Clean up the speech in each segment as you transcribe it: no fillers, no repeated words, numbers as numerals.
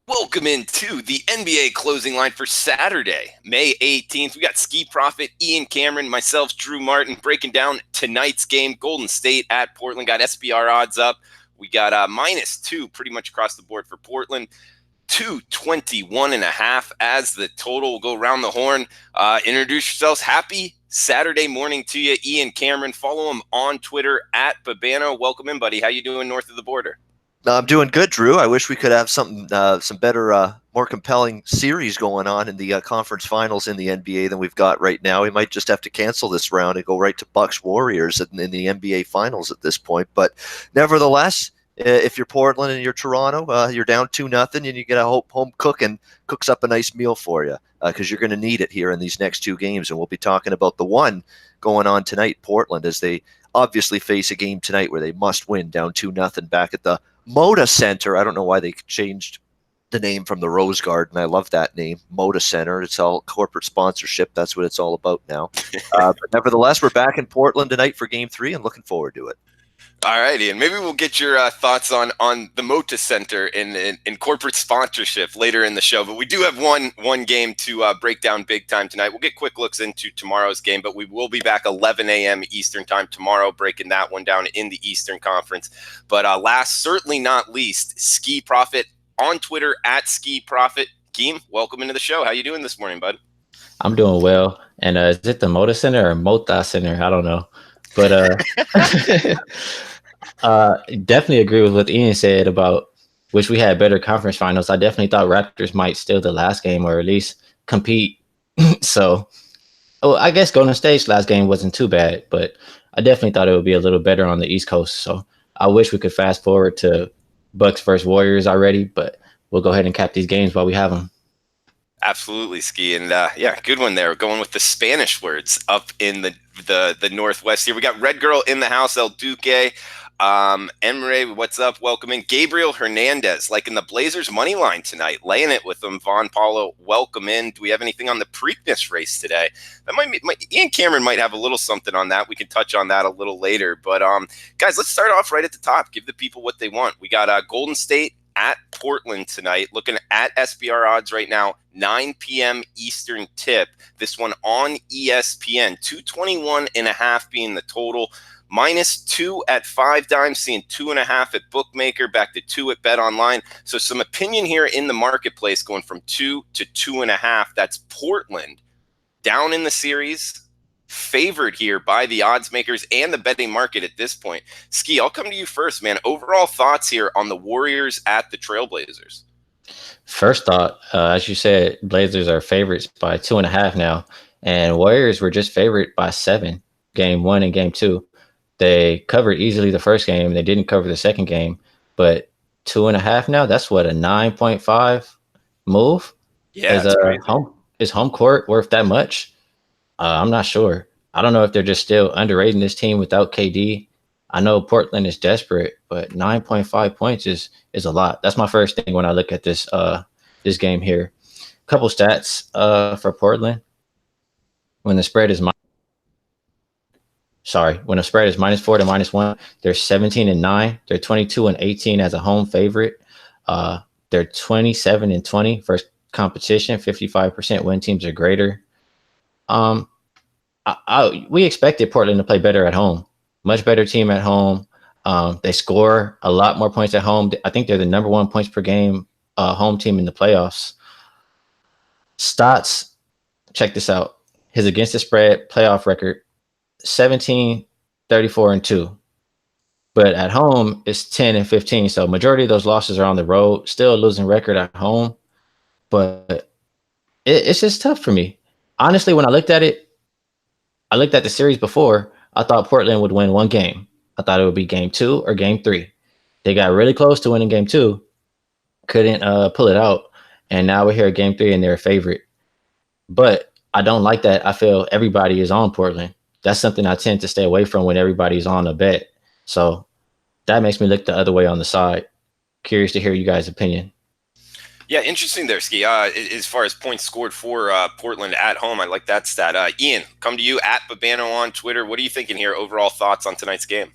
Welcome into the NBA closing line for Saturday, May 18th. We got Ski Prophet, Ian Cameron, myself, Drew Martin, breaking down tonight's game. Golden State at Portland got SBR odds up. We got -2 pretty much across the board for Portland. 221.5 as the total. Will go around the horn. Introduce yourselves. Happy Saturday morning to you, Ian Cameron. Follow him on Twitter at Babano. Welcome in, buddy. How you doing north of the border? I'm doing good, Drew. I wish we could have some better, more compelling series going on in the conference finals in the NBA than we've got right now. We might just have to cancel this round and go right to Bucks Warriors in the NBA finals at this point. But nevertheless, if you're Portland and you're Toronto, you're down 2-0, and you get a home cook and cooks up a nice meal for you because you're going to need it here in these next two games. And we'll be talking about the one going on tonight, Portland, as they obviously face a game tonight where they must win, down 2-0 back at the Moda Center. I don't know why they changed the name from the Rose Garden. I love that name, Moda Center. It's all corporate sponsorship. That's what it's all about now. But nevertheless, we're back in Portland tonight for Game 3 and looking forward to it. All right, Ian. Maybe we'll get your thoughts on the Mota Center in corporate sponsorship later in the show. But we do have one game to break down big time tonight. We'll get quick looks into tomorrow's game, but we will be back 11 a.m. Eastern time tomorrow, breaking that one down in the Eastern Conference. But last, certainly not least, Ski Prophet on Twitter at Ski Prophet. Keem, welcome into the show. How you doing this morning, bud? I'm doing well. And is it the Mota Center or Mota Center? I don't know. But definitely agree with what Ian said about wish we had better conference finals. I definitely thought Raptors might steal the last game or at least compete. So I guess Golden State's last game wasn't too bad, but I definitely thought it would be a little better on the East Coast. So I wish we could fast forward to Bucks versus Warriors already, but we'll go ahead and cap these games while we have them. Absolutely, Ski. And yeah, good one there. Going with the Spanish words up in the Northwest here. We got Red Girl in the house, El Duque. Emre, what's up? Welcome in. Gabriel Hernandez, like in the Blazers money line tonight, laying it with them. Von Paulo, welcome in. Do we have anything on the Preakness race today? That Ian Cameron might have a little something on that. We can touch on that a little later. But guys, let's start off right at the top. Give the people what they want. We got Golden State at Portland tonight, looking at SBR odds right now, 9 p.m. Eastern tip. This one on ESPN, 221.5 being the total. -2 at 5 dimes, seeing 2.5 at Bookmaker, back to 2 at Bet Online. So some opinion here in the marketplace going from 2 to 2.5. That's Portland down in the series, favored here by the odds makers and the betting market at this point. Ski, I'll come to you first, man. Overall thoughts here on the Warriors at the Trailblazers. First thought, as you said, Blazers are favorites by 2.5 now, and Warriors were just favored by 7, game 1 and game 2. They covered easily the first game. They didn't cover the second game, but 2.5 now, that's what, a 9.5 move? Yeah, is home court worth that much? I'm not sure. I don't know if they're just still underrating this team without KD. I know Portland is desperate, but 9.5 points is a lot. That's my first thing when I look at this game here. Couple stats for Portland. When the spread is -4 to -1, they're 17-9. They're 22-18 as a home favorite. They're 27-20 versus competition. 55% win teams are greater. We expected Portland to play better at home. Much better team at home. They score a lot more points at home. I think they're the number 1 points per game home team in the playoffs. Stats, check this out. His against the spread playoff record, 17, 34-2. But at home, it's 10-15. So majority of those losses are on the road. Still a losing record at home. But it's just tough for me. Honestly, when I looked at it, I looked at the series before. I thought Portland would win one game. I thought it would be game 2 or game 3. They got really close to winning game 2. Couldn't pull it out. And now we're here at game 3 and they're a favorite. But I don't like that. I feel everybody is on Portland. That's something I tend to stay away from when everybody's on a bet. So that makes me look the other way on the side. Curious to hear you guys' opinion. Yeah, interesting there, Ski. As far as points scored for Portland at home, I like that stat. Ian, come to you at Babano on Twitter. What are you thinking here? Overall thoughts on tonight's game?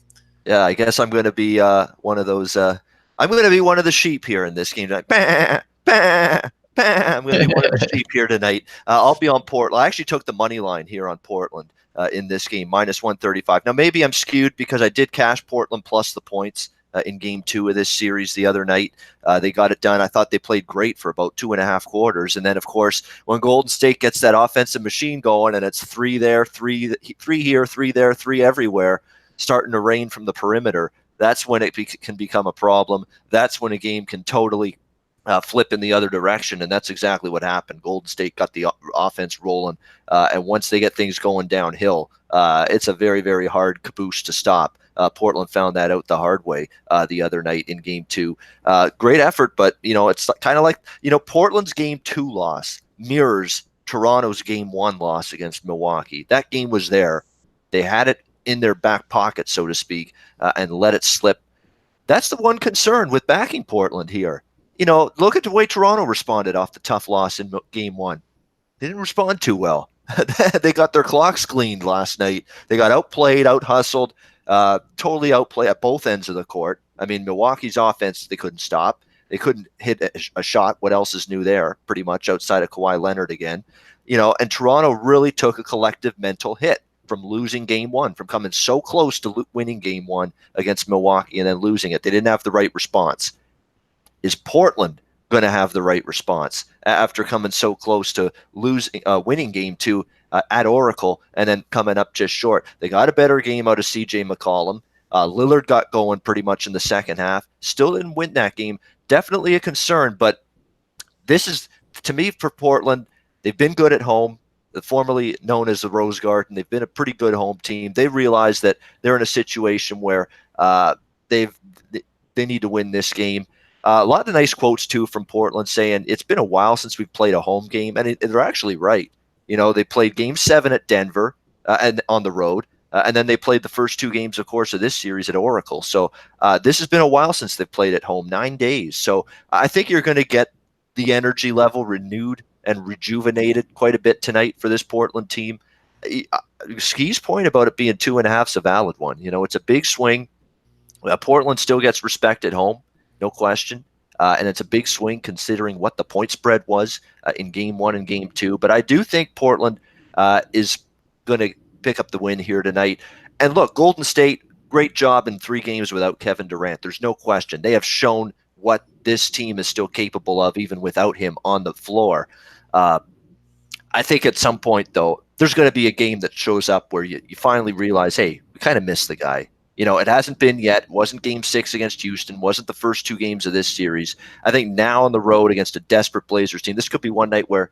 Yeah, I guess I'm going to be one of those. I'm going to be one of the sheep here in this game. Like, bah, I'm going to be one of the sheep here tonight. I'll be on Portland. I actually took the money line here on Portland in this game, minus 135. Now, maybe I'm skewed because I did cash Portland plus the points in game 2 of this series the other night. They got it done. I thought they played great for about 2.5 quarters. And then, of course, when Golden State gets that offensive machine going and it's 3 there, 3 here, 3 there, 3 everywhere, starting to rain from the perimeter, that's when it can become a problem. That's when a game can totally flip in the other direction, and that's exactly what happened. Golden State got the offense rolling, and once they get things going downhill, it's a very, very hard caboose to stop. Portland found that out the hard way the other night in game 2. Great effort, but it's kind of like Portland's game 2 loss mirrors Toronto's game 1 loss against Milwaukee. That game was there. They had it in their back pocket, so to speak, and let it slip. That's the one concern with backing Portland here. Look at the way Toronto responded off the tough loss in game 1. They didn't respond too well. They got their clocks cleaned last night. They got outplayed, out-hustled, totally outplayed at both ends of the court. I mean, Milwaukee's offense, they couldn't stop. They couldn't hit a shot. What else is new there, pretty much, outside of Kawhi Leonard again? And Toronto really took a collective mental hit from losing game 1, from coming so close to winning game 1 against Milwaukee and then losing it. They didn't have the right response. Is Portland going to have the right response after coming so close to winning game 2 at Oracle and then coming up just short? They got a better game out of CJ McCollum. Lillard got going pretty much in the second half. Still didn't win that game. Definitely a concern, but this is, to me, for Portland, they've been good at home, formerly known as the Rose Garden. They've been a pretty good home team. They realize that they're in a situation where they need to win this game. A lot of nice quotes, too, from Portland saying it's been a while since we've played a home game, and they're actually right. They played Game 7 at Denver and on the road, and then they played the first 2 games, of course, of this series at Oracle. So this has been a while since they've played at home, 9 days. So I think you're going to get the energy level renewed and rejuvenated quite a bit tonight for this Portland team. Ski's point about it being 2.5 is a valid one. It's a big swing. Portland still gets respect at home. No question. And it's a big swing considering what the point spread was in game 1 and game 2. But I do think Portland is going to pick up the win here tonight. And look, Golden State, great job in 3 games without Kevin Durant. There's no question. They have shown what this team is still capable of even without him on the floor. I think at some point, though, there's going to be a game that shows up where you finally realize, hey, we kind of missed the guy. It hasn't been yet. It wasn't game 6 against Houston. Wasn't the first 2 games of this series. I think now on the road against a desperate Blazers team, this could be one night where,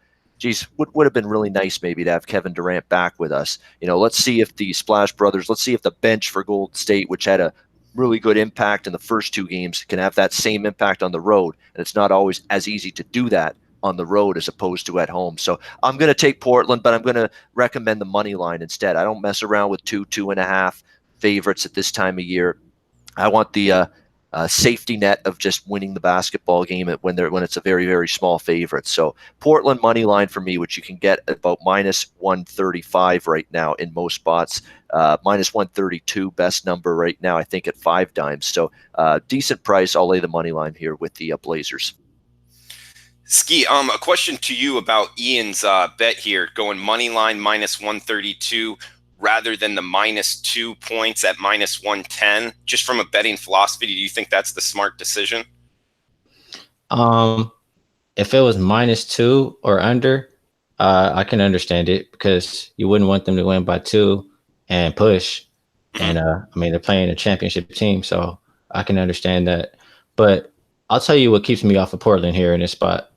would have been really nice maybe to have Kevin Durant back with us. Let's see if the Splash Brothers, let's see if the bench for Golden State, which had a really good impact in the first 2 games, can have that same impact on the road. And it's not always as easy to do that on the road as opposed to at home. So I'm going to take Portland, but I'm going to recommend the money line instead. I don't mess around with 2.5 favorites at this time of year. I want the safety net of just winning the basketball game when it's a very, very small favorite. So Portland money line for me, which you can get about minus 135 right now in most spots. Minus 132 best number right now, I think, at 5 dimes. So decent price. I'll lay the money line here with the Blazers. Ski, a question to you about Ian's bet here, going money line minus 132 rather than the minus 2 points at minus 110. Just from a betting philosophy, do you think that's the smart decision? If it was minus 2 or under, I can understand it because you wouldn't want them to win by 2 and push. And they're playing a championship team, so I can understand that. But I'll tell you what keeps me off of Portland here in this spot.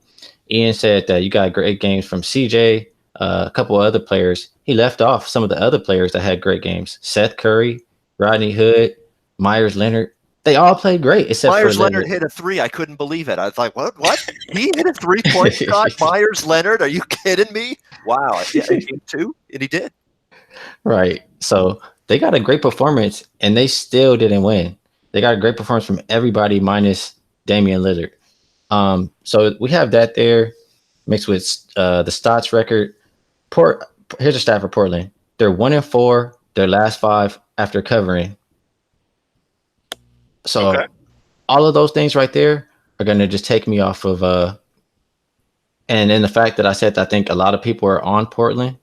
Ian said that you got great games from CJ, a couple of other players. He left off some of the other players that had great games. Seth Curry, Rodney Hood, Myers Leonard. They all played great except Myers for Leonard hit a 3. I couldn't believe it. I was like, what? He hit a 3-point shot? Myers Leonard? Are you kidding me? Wow. Yeah, game 2? And he did. Right. So they got a great performance, and they still didn't win. They got a great performance from everybody minus Damian Lillard. So we have that there mixed with the Stotts record. Here's a stat for Portland. They're 1-4 their last 5 after covering. So all of those things right there are going to just take me off of And then the fact that I said that I think a lot of people are on Portland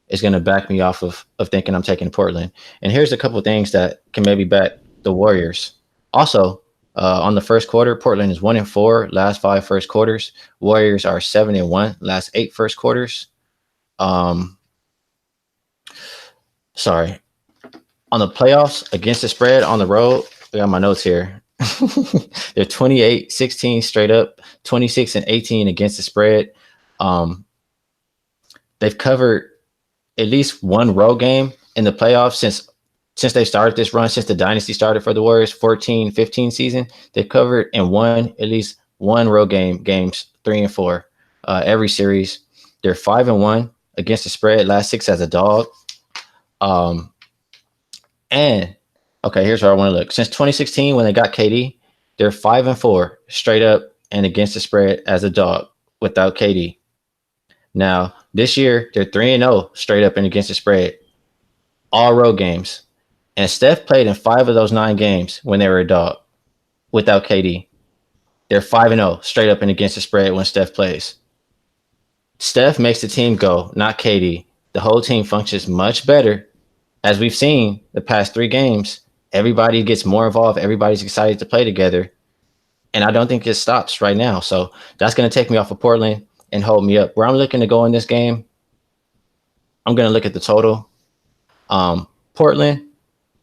is going to back me off of thinking I'm taking Portland. And here's a couple of things that can maybe back the Warriors. Also, on the first quarter, Portland is 1-4 last 5 first quarters. Warriors are 7-1 last 8 first quarters. Sorry. On the playoffs against the spread on the road, I got my notes here. They're 28-16 straight up, 26-18 against the spread. They've covered at least one road game in the playoffs since they started this run, since the dynasty started for the Warriors, 14-15 season. They've covered and won at least one road games 3 and 4 every series. They're 5-1 against the spread, last 6 as a dog. And okay, here's where I want to look. Since 2016, when they got KD, they're 5-4 straight up and against the spread as a dog without KD. Now, this year, they're 3-0 straight up and against the spread, all road games. And Steph played in 5 of those 9 games when they were a dog without KD. They're 5-0 straight up and against the spread when Steph plays. Steph makes the team go, not KD. The whole team functions much better. As we've seen the past 3 games, everybody gets more involved. Everybody's excited to play together. And I don't think it stops right now. So that's going to take me off of Portland and hold me up. Where I'm looking to go in this game, I'm going to look at the total. Portland,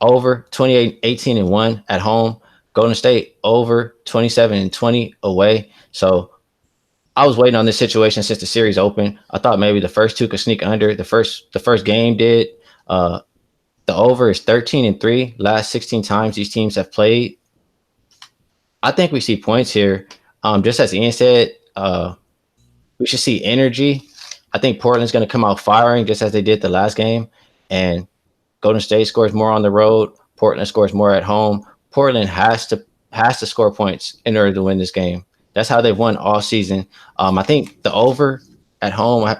over 28-18-1 at home. Golden State, over 27-20 away. So I was waiting on this situation since the series opened. I thought maybe the first 2 could sneak under. The first game did. The over is 13-3. Last 16 times these teams have played. I think we see points here. Just as Ian said, we should see energy. I think Portland's going to come out firing just as they did the last game. And Golden State scores more on the road. Portland scores more at home. Portland has to score points in order to win this game. That's how they've won all season. I think the over at home, I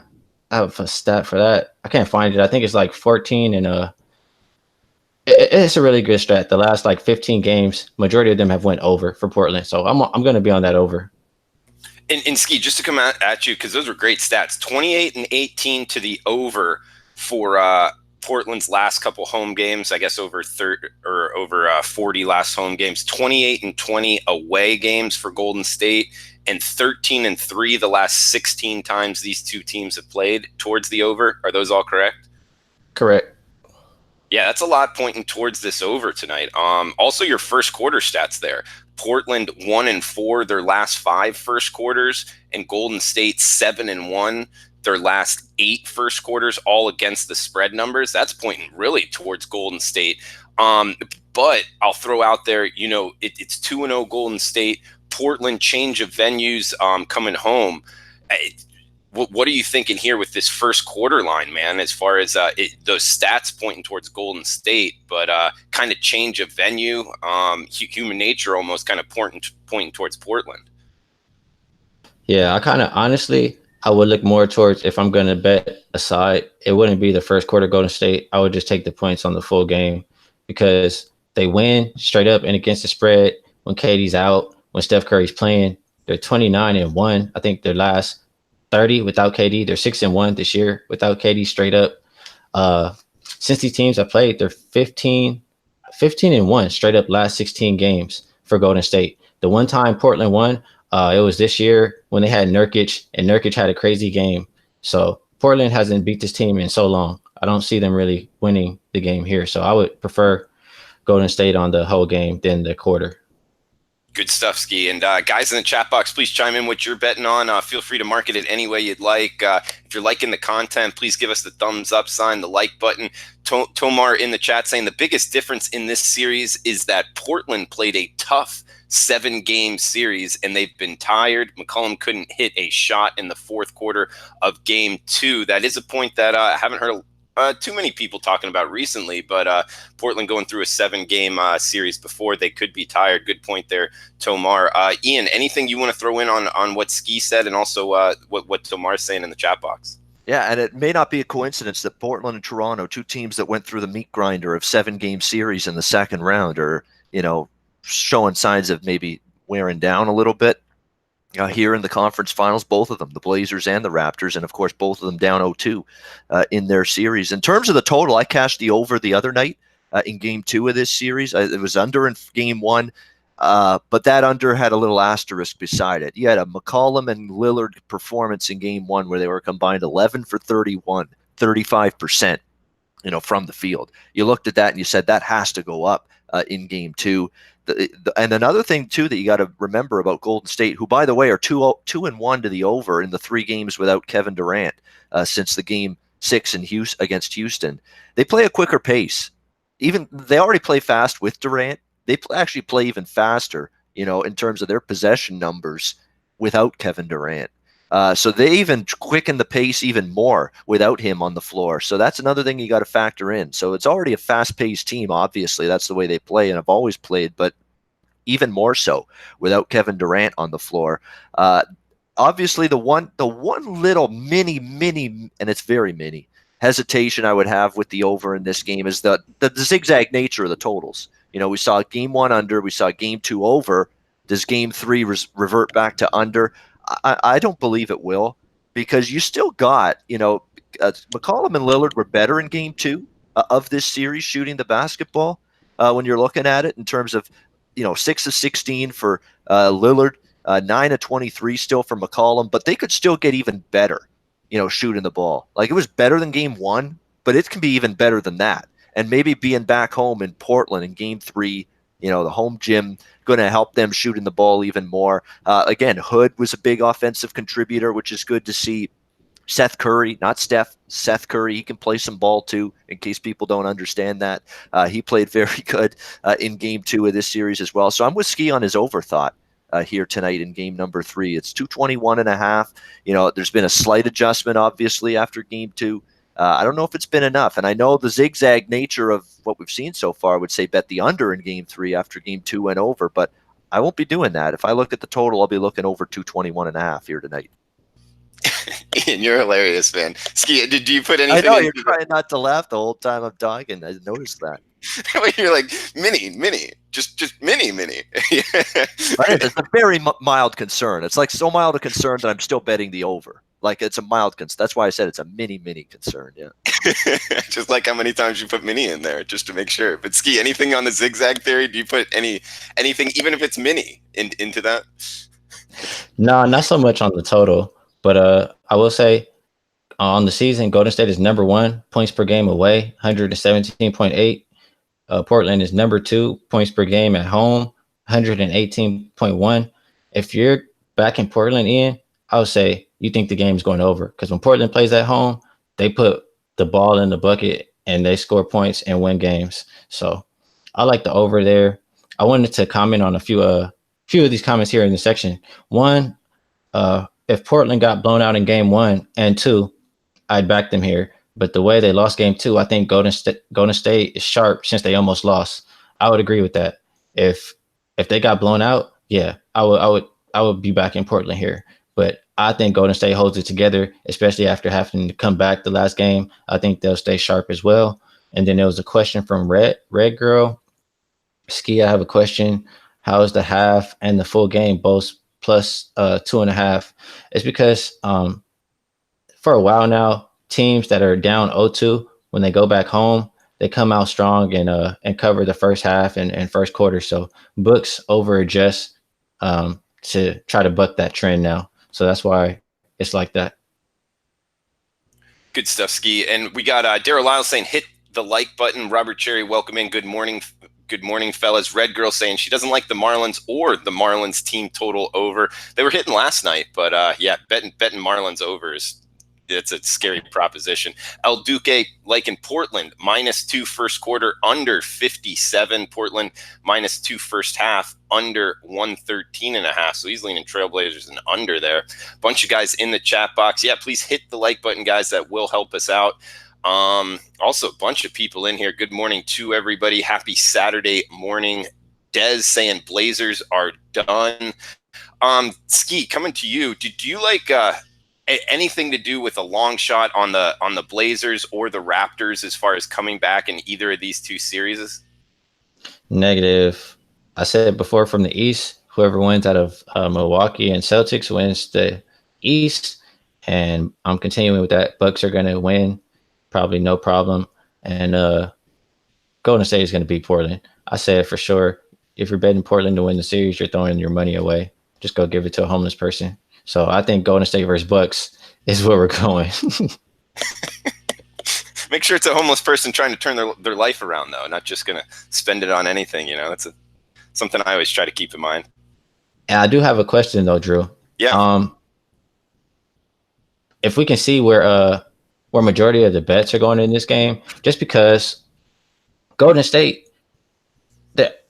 have a stat for that. I can't find it. I think it's like 14 and it's a really good stat. The last like 15 games, majority of them have went over for Portland. So I'm going to be on that over. And Ski, just to come at you, because those were great stats. 28-18 to the over for Portland's last couple home games. I guess over 40 last home games. 28-20 away games for Golden State, and 13-3 the last 16 times these two teams have played towards the over. Are those all correct? Correct. Yeah, that's a lot pointing towards this over tonight. Also, your first quarter stats there. Portland 1-4 their last 5 first quarters, and Golden State 7-1 their last 8 first quarters, all against the spread numbers. That's pointing really towards Golden State. But I'll throw out there, it's 2-0 Golden State. Portland change of venues coming home. What are you thinking here with this first quarter line, man, as far as those stats pointing towards Golden State, but kind of change of venue, human nature almost kind of pointing towards Portland? Yeah, I would look more towards, if I'm going to bet aside, it wouldn't be the first quarter Golden State. I would just take the points on the full game because they win straight up and against the spread when KD's out, when Steph Curry's playing. They're 29-1. I think their last 30 without KD. They're 6-1 this year without KD straight up. Since these teams have played, they're 15-1 straight up last 16 games for Golden State. The one time Portland won, it was this year when they had Nurkic, and Nurkic had a crazy game. So Portland hasn't beat this team in so long. I don't see them really winning the game here. So I would prefer Golden State on the whole game than the quarter. Good stuff, Ski. And guys in the chat box, please chime in what you're betting on. Feel free to market it any way you'd like. If you're liking the content, please give us the thumbs up sign, the like button. Tomar in the chat saying the biggest difference in this series is that Portland played a tough 7-game series and they've been tired. McCollum couldn't hit a shot in the fourth quarter of game 2. That is a point that I haven't heard too many people talking about recently, but Portland going through a 7-game series before, they could be tired. Good point there, Tomar. Ian, anything you want to throw in on what Ski said and also what Tomar's saying in the chat box? Yeah, and it may not be a coincidence that Portland and Toronto, 2 teams that went through the meat grinder of 7-game series in the second round, are showing signs of maybe wearing down a little bit. here in the conference finals, both of them, the Blazers and the Raptors, and of course both of them down 0-2 in their series. In terms of the total, I cashed the over the other night in Game 2 of this series. It was under in Game 1, but that under had a little asterisk beside it. You had a McCollum and Lillard performance in Game 1 where they were combined 11 for 31, 35%. From the field. You looked at that and you said that has to go up in Game 2. And another thing too that you got to remember about Golden State, who by the way are 2-1 to the over in the 3 games without Kevin Durant since the Game 6 against Houston. They play a quicker pace. Even they already play fast with Durant. They actually play even faster, in terms of their possession numbers without Kevin Durant. So they even quicken the pace even more without him on the floor. So that's another thing you got to factor in. So it's already a fast-paced team. Obviously, that's the way they play, and have always played. But even more so without Kevin Durant on the floor. Obviously, the one little mini, and it's very mini hesitation I would have with the over in this game is the zigzag nature of the totals. We saw Game 1 under, we saw Game 2 over. Does Game 3 revert back to under? I don't believe it will, because you still got, McCollum and Lillard were better in Game 2 of this series shooting the basketball when you're looking at it in terms of, 6 of 16 for Lillard, 9 of 23 still for McCollum, but they could still get even better, shooting the ball. Like, it was better than Game 1, but it can be even better than that. And maybe being back home in Portland in Game 3, the home gym, going to help them shooting the ball even more. Again, Hood was a big offensive contributor, which is good to see. Seth Curry, not Steph, Seth Curry, he can play some ball too, in case people don't understand that. He played very good in Game 2 of this series as well. So I'm with Ski on his overthought here tonight in game number 3. It's 221.5. There's been a slight adjustment, obviously, after Game 2. I don't know if it's been enough. And I know the zigzag nature of what we've seen so far would say bet the under in Game 3 after Game 2 went over, but I won't be doing that. If I look at the total, I'll be looking over 221.5 here tonight. Ian, you're hilarious, man. Ski, did you put anything? I know, you're trying not to laugh the whole time I'm talking. I noticed that. You're like, mini, just mini. It's a very mild concern. It's like so mild a concern that I'm still betting the over. Like, it's a mild concern. That's why I said it's a mini concern. Yeah. Just like how many times you put mini in there just to make sure. But Ski, anything on the zigzag theory? Do you put anything, even if it's mini, into that? No, not so much on the total, but I will say on the season, Golden State is number 1 points per game away, 117.8. Portland is number 2 points per game at home, 118.1. If you're back in Portland, Ian, I would say you think the game's going over, because when Portland plays at home, they put the ball in the bucket and they score points and win games. So I like the over there. I wanted to comment on a few of these comments here in the section. One, if Portland got blown out in Game 1 and 2, I'd back them here. But the way they lost Game 2, I think Golden State is sharp since they almost lost. I would agree with that. If they got blown out, yeah, I would be back in Portland here. But I think Golden State holds it together, especially after having to come back the last game. I think they'll stay sharp as well. And then there was a question from Red Girl. Ski, I have a question. How is the half and the full game both plus 2.5? It's because for a while now, teams that are down 0-2, when they go back home, they come out strong and cover the first half and first quarter. So books over adjust to try to buck that trend now. So that's why it's like that. Good stuff, Ski. And we got Daryl Lyles saying hit the like button. Robert Cherry, welcome in. Good morning, fellas. Red Girl saying she doesn't like the Marlins or the Marlins team total over. They were hitting last night, but betting Marlins overs. It's a scary proposition. El Duque, like in Portland, -2 first quarter, under 57. Portland -2 first half, under 113.5. So he's leaning Trailblazers and under there. Bunch of guys in the chat box. Yeah, please hit the like button, guys. That will help us out. Also, a bunch of people in here. Good morning to everybody. Happy Saturday morning. Dez saying Blazers are done. Ski, coming to you. Did you like anything to do with a long shot on the Blazers or the Raptors as far as coming back in either of these two series? Negative. I said before, from the East, whoever wins out of Milwaukee and Celtics wins the East, and I'm continuing with that. Bucks are going to win, probably no problem, and Golden State is going to beat Portland. I said for sure. If you're betting Portland to win the series, you're throwing your money away. Just go give it to a homeless person. So I think Golden State versus Bucks is where we're going. Make sure it's a homeless person trying to turn their life around, though, not just going to spend it on anything. That's something I always try to keep in mind. And I do have a question, though, Drew. Yeah. If we can see where majority of the bets are going in this game, just because Golden State,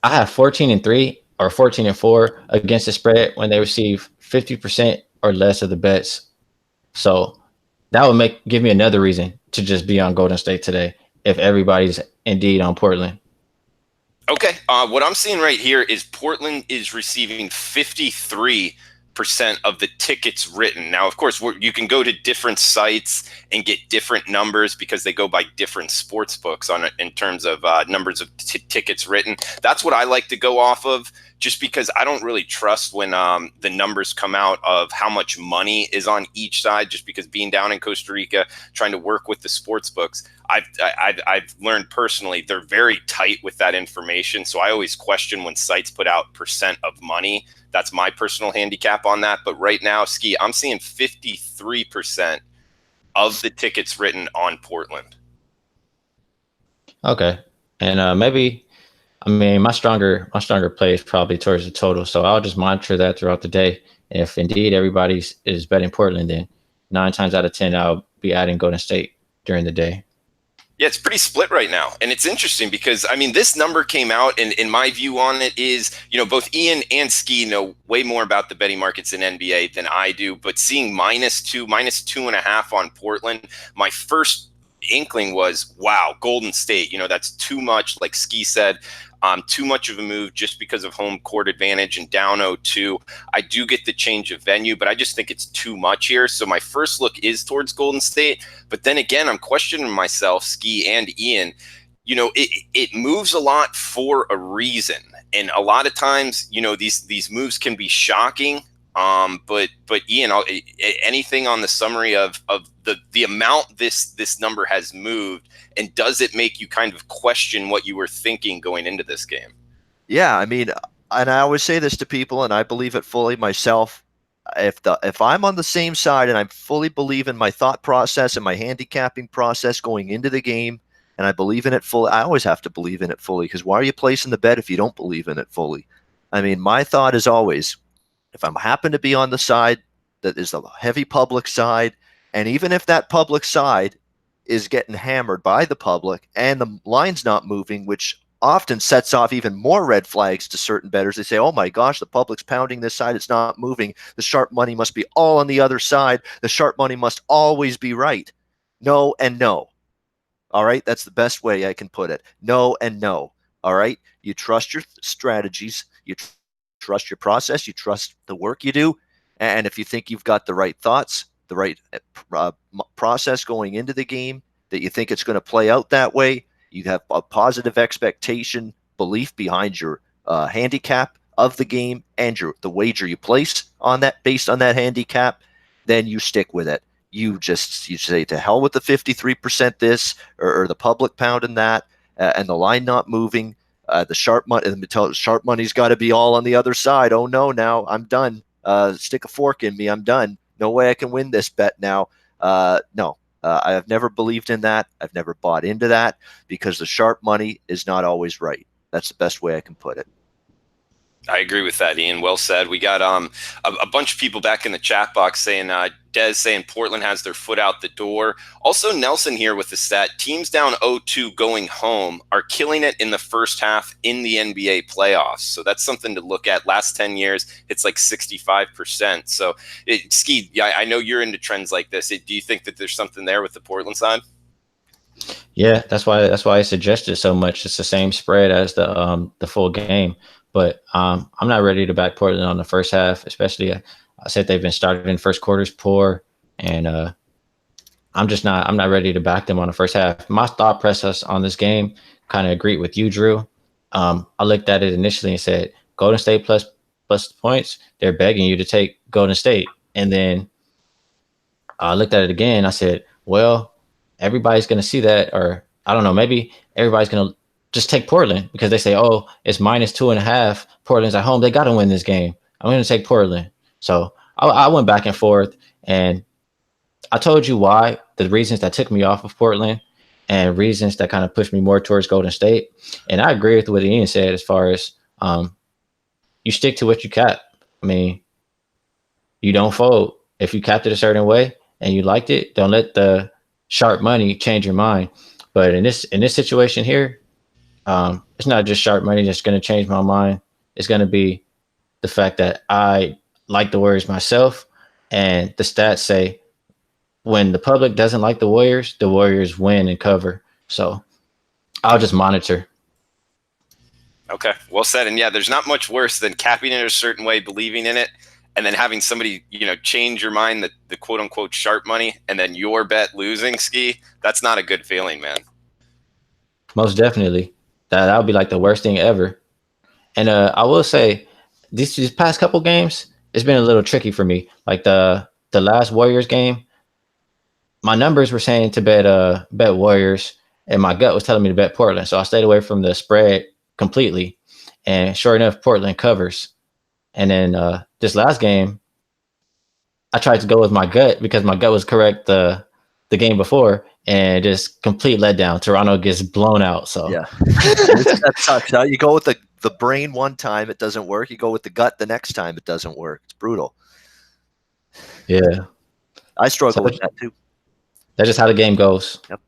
I have 14-3 or 14-4 against the spread when they receive 50% or less of the bets. So that would give me another reason to just be on Golden State today if everybody's indeed on Portland. Okay. What I'm seeing right here is Portland is receiving 53% of the tickets written. Now, of course, you can go to different sites and get different numbers because they go by different sports books in terms of numbers of tickets written. That's what I like to go off of, just because I don't really trust when the numbers come out of how much money is on each side, just because being down in Costa Rica, trying to work with the sports books, I've learned personally they're very tight with that information. So I always question when sites put out percent of money. That's my personal handicap on that. But right now, Ski, I'm seeing 53% of the tickets written on Portland. Okay. And maybe, my stronger play is probably towards the total. So I'll just monitor that throughout the day. If indeed everybody is betting Portland, then 9 times out of 10, I'll be adding Golden State during the day. Yeah, it's pretty split right now. And it's interesting because, this number came out, and in my view on it is, both Ian and Ski know way more about the betting markets in NBA than I do. But seeing -2.5 on Portland, my first inkling was, wow, Golden State, that's too much, like Ski said. Too much of a move just because of home court advantage and down 0-2. I do get the change of venue, but I just think it's too much here. So my first look is towards Golden State. But then again, I'm questioning myself, Ski and Ian. It moves a lot for a reason. And a lot of times, these moves can be shocking. But Ian, anything on the summary of the amount this number has moved, and does it make you kind of question what you were thinking going into this game? Yeah, and I always say this to people, and I believe it fully myself. If I'm on the same side and I fully believe in my thought process and my handicapping process going into the game, and I believe in it fully, I always have to believe in it fully, because why are you placing the bet if you don't believe in it fully? My thought is always, if I'm happen to be on the side that is the heavy public side, and even if that public side is getting hammered by the public and the line's not moving, which often sets off even more red flags to certain bettors. They say, oh my gosh, the public's pounding this side, it's not moving. The sharp money must be all on the other side. The sharp money must always be right. No and no. All right, that's the best way I can put it. No and no. All right, you trust your strategies, you trust your process, you trust the work you do, and if you think you've got the right thoughts, the right process going into the game, that you think it's going to play out that way, you have a positive expectation, belief behind your handicap of the game and the wager you place on that, based on that handicap, then you stick with it. You say to hell with the 53% this or the public pounding that and the line not moving. The sharp money's got to be all on the other side. Oh no, now I'm done. Stick a fork in me. I'm done. No way I can win this bet now. No, I have never believed in that. I've never bought into that, because the sharp money is not always right. That's the best way I can put it. I agree with that, Ian. Well said. We got a bunch of people back in the chat box saying, Des saying Portland has their foot out the door. Also, Nelson here with the stat, teams down 0-2 going home are killing it in the first half in the NBA playoffs. So that's something to look at. Last 10 years, it's like 65%. So, Ski, I know you're into trends like this. Do you think that there's something there with the Portland side? Yeah, that's why I suggested so much. It's the same spread as the full game. But I'm not ready to back Portland on the first half, especially I said they've been started in first quarters poor, and I'm not ready to back them on the first half. My thought process on this game kind of agreed with you, Drew. I looked at it initially and said Golden State plus plus the points, they're begging you to take Golden State. And then I looked at it again. I said, well, everybody's going to see that, or I don't know, maybe everybody's going to just take Portland because they say, oh, it's -2.5. Portland's at home. They got to win this game. I'm going to take Portland. So I went back and forth, and I told you why, the reasons that took me off of Portland and reasons that kind of pushed me more towards Golden State. And I agree with what Ian said as far as you stick to what you cap. I mean, you don't fold. If you capped it a certain way and you liked it, don't let the sharp money change your mind. But in this situation here, it's not just sharp money that's going to change my mind. It's going to be the fact that I like the Warriors myself, and the stats say when the public doesn't like the Warriors win and cover. So I'll just monitor. Okay, well said. And yeah, there's not much worse than capping it a certain way, believing in it, and then having somebody, change your mind, the quote unquote sharp money, and then your bet losing, Ski. That's not a good feeling, man. Most definitely. That would be like the worst thing ever. And I will say, these past couple games, it's been a little tricky for me. Like the last Warriors game, my numbers were saying to bet Warriors, and my gut was telling me to bet Portland. So I stayed away from the spread completely. And sure enough, Portland covers. And then this last game, I tried to go with my gut because my gut was correct the game before, and just complete letdown. Toronto gets blown out. So yeah, that sucks. You go with the brain one time, it doesn't work. You go with the gut the next time, it doesn't work. It's brutal. Yeah, I struggle with that too. That's just how the game goes. Yep.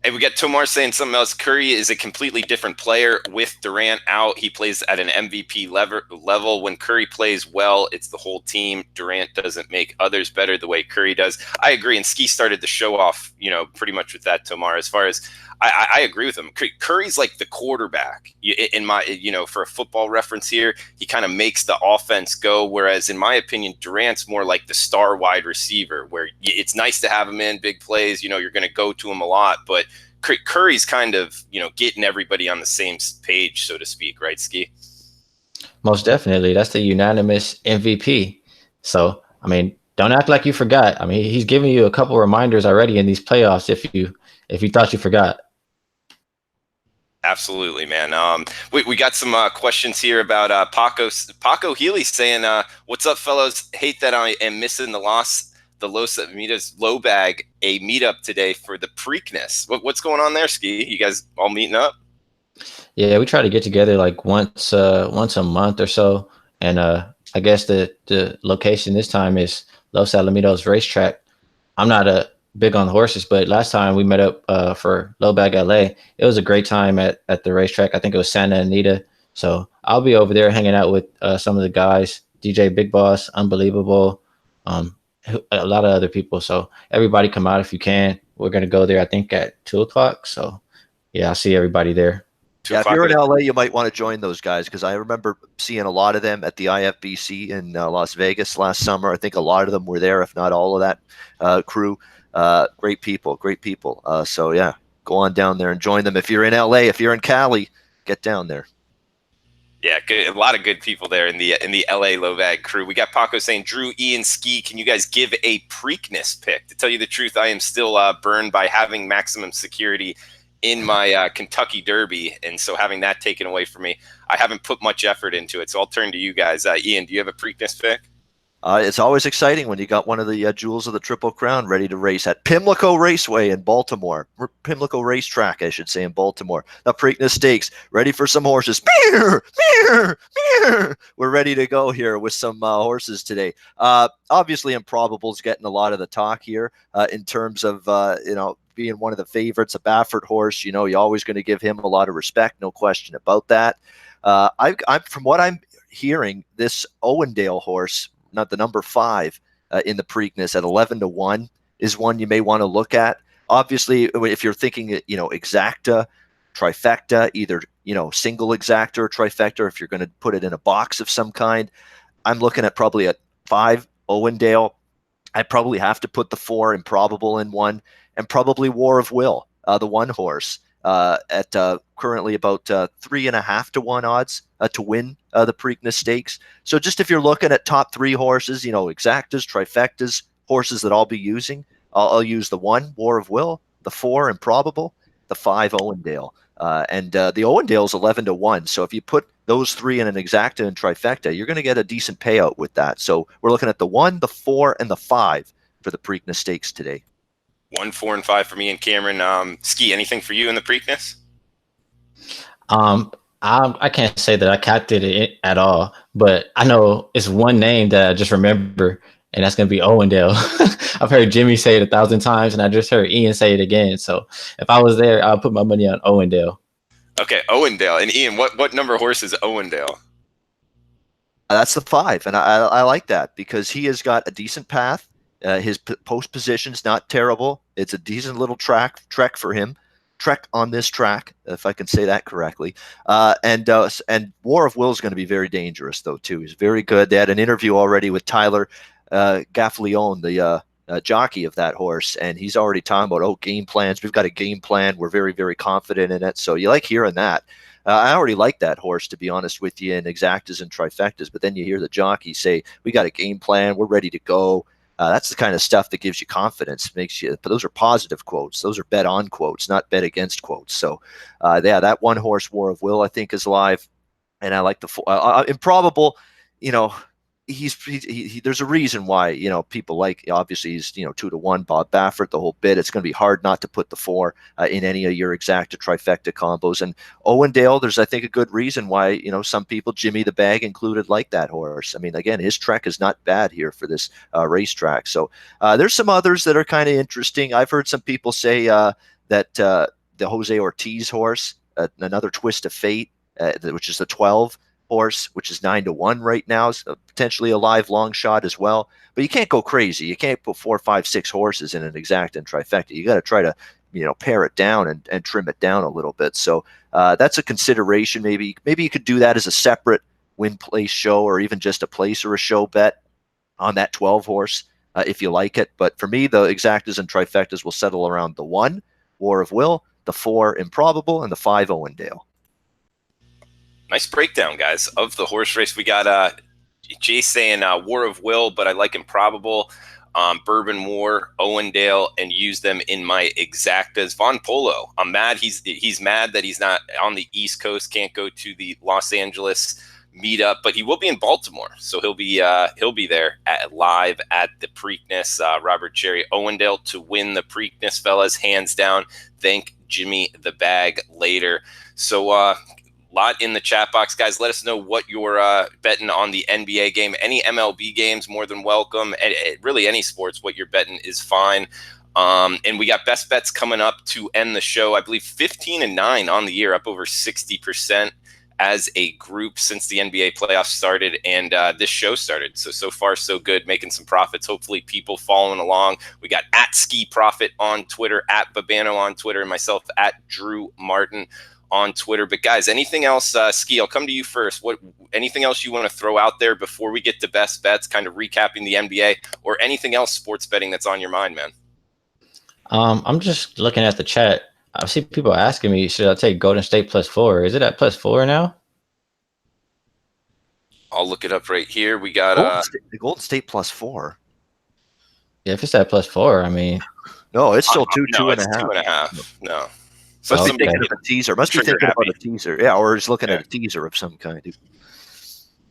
Hey, we got Tomar saying something else. Curry is a completely different player with Durant out. He plays at an MVP level. When Curry plays well, it's the whole team. Durant doesn't make others better the way Curry does. I agree. And Ski started the show off, pretty much with that, Tomar. As far as I agree with him. Curry's like the quarterback. In my, for a football reference here, he kind of makes the offense go. Whereas, in my opinion, Durant's more like the star wide receiver, where it's nice to have him in big plays. You're going to go to him a lot, but Curry's kind of, getting everybody on the same page, so to speak, right, Ski? Most definitely. That's the unanimous MVP. So, I mean, don't act like you forgot. I mean, he's giving you a couple reminders already in these playoffs if you thought you forgot. Absolutely, man. We got some questions here about Paco Healy saying, what's up, fellows? Hate that I am missing the Los Amigos low bag a meetup today for the Preakness. What's going on there, Ski? You guys all meeting up? Yeah, we try to get together like once a month or so. And I guess the location this time is Los Alamitos Racetrack. I'm not big on horses, but last time we met up for Low Bag LA, it was a great time at the racetrack. I think it was Santa Anita. So I'll be over there hanging out with some of the guys, DJ Big Boss, Unbelievable, a lot of other people. So everybody come out if you can. We're going to go there, I think, at 2:00. So yeah, I'll see everybody there. Yeah, if you're in LA, you might want to join those guys, because I remember seeing a lot of them at the IFBC in Las Vegas last summer. I think a lot of them were there, if not all of that crew. Great people. So yeah, go on down there and join them. If you're in LA, if you're in Cali, get down there. Yeah, good, a lot of good people there in the LA low bag crew. We got Paco saying, Drew, Ian, Ski, can you guys give a Preakness pick? To tell you the truth, I am still burned by having maximum security in my Kentucky Derby, and so having that taken away from me, I haven't put much effort into it. So I'll turn to you guys. Ian, do you have a Preakness pick? It's always exciting when you got one of the jewels of the Triple Crown ready to race at Pimlico Raceway in Baltimore. Pimlico Racetrack, I should say, in Baltimore. The Preakness Stakes, ready for some horses. Beer! We're ready to go here with some horses today. Obviously, Improbable's getting a lot of the talk here in terms of, being one of the favorites, a Baffert horse. You're always going to give him a lot of respect, no question about that. I'm from what I'm hearing, this Owendale horse, not the number 5 in the Preakness at 11-1, is one you may want to look at. Obviously, if you're thinking, exacta, trifecta, either, single exacta or trifecta, if you're going to put it in a box of some kind, I'm looking at probably a 5 Owendale. I probably have to put the 4 Improbable in one, and probably War of Will, the 1 horse. at currently about 3.5 to 1 odds to win the Preakness Stakes. So just if you're looking at top 3 horses, exactas, trifectas, horses that I'll be using, I'll use the 1, War of Will, the 4, Improbable, the 5, Owendale. And the Owendale's 11 to 1. So if you put those 3 in an exacta and trifecta, you're going to get a decent payout with that. So we're looking at the 1, the 4, and the 5 for the Preakness Stakes today. 1, 4, and 5 for me and Cameron. Ski, anything for you in the Preakness? I can't say that I captured it at all, but I know it's one name that I just remember, and that's going to be Owendale. I've heard Jimmy say it 1,000 times, and I just heard Ian say it again. So if I was there, I'll put my money on Owendale. Okay, Owendale. And Ian, what number horse is Owendale? That's the 5, and I like that because he has got a decent path. His post position's not terrible. It's a decent little trek for him. Trek on this track, if I can say that correctly. And War of Will is going to be very dangerous, though, too. He's very good. They had an interview already with Tyler Gaffalione, the jockey of that horse, and he's already talking about, game plans. We've got a game plan. We're very, very confident in it. So you like hearing that. I already like that horse, to be honest with you, in exactas and trifectas, but then you hear the jockey say, we got a game plan. We're ready to go. That's the kind of stuff that gives you confidence, makes you. But those are positive quotes. Those are bet on quotes, not bet against quotes. So, that 1 horse, War of Will, I think is live, and I like the Improbable. There's a reason why people like. Obviously, he's 2 to 1. Bob Baffert, the whole bit. It's going to be hard not to put the 4 in any of your exacta trifecta combos. And Owendale, there's I think a good reason why some people, Jimmy the Bag included, like that horse. I mean, again, his trek is not bad here for this racetrack. So there's some others that are kind of interesting. I've heard some people say that the Jose Ortiz horse, another Twist of Fate, which is the 12 horse, which is 9 to 1 right now, is potentially a live long shot as well. But you can't go crazy. You can't put 4, 5, 6 horses in an exacta and trifecta. You got to try to pare it down and trim it down a little bit. So that's a consideration. Maybe you could do that as a separate win place show, or even just a place or a show bet on that 12 horse if you like it. But for me, the exactas and trifectas will settle around the 1, War of Will, the 4, Improbable, and the 5, Owendale. Nice breakdown, guys, of the horse race. We got Jay saying War of Will, but I like Improbable, Bourbon War, Owendale, and use them in my exactas. Von Polo, I'm mad. He's mad that he's not on the East Coast, can't go to the Los Angeles meetup, but he will be in Baltimore, so he'll be there live at the Preakness. Robert Cherry, Owendale to win the Preakness, fellas, hands down. Thank Jimmy the Bag later. So lot in the chat box, guys. Let us know what you're betting on the NBA game. Any MLB games, more than welcome. Really, any sports, what you're betting is fine. And we got best bets coming up to end the show. I believe 15-9 on the year, up over 60% as a group since the NBA playoffs started and this show started. So far, so good, making some profits. Hopefully, people following along. We got at Ski Profit on Twitter, at Babano on Twitter, and myself at Drew Martin on Twitter. But guys, anything else? Ski, I'll come to you first. Anything else you want to throw out there before we get to best bets, kind of recapping the NBA, or anything else sports betting that's on your mind, man? I'm just looking at the chat. I see people asking me, should I take Golden State +4? Is it at +4 now? I'll look it up right here. We got the Golden State +4. Yeah, if it's at +4, I mean, no, it's still 2.5. 2.5. No. So must be thinking of a teaser. Must be thinking about a teaser. Yeah, or he's looking at a teaser of some kind.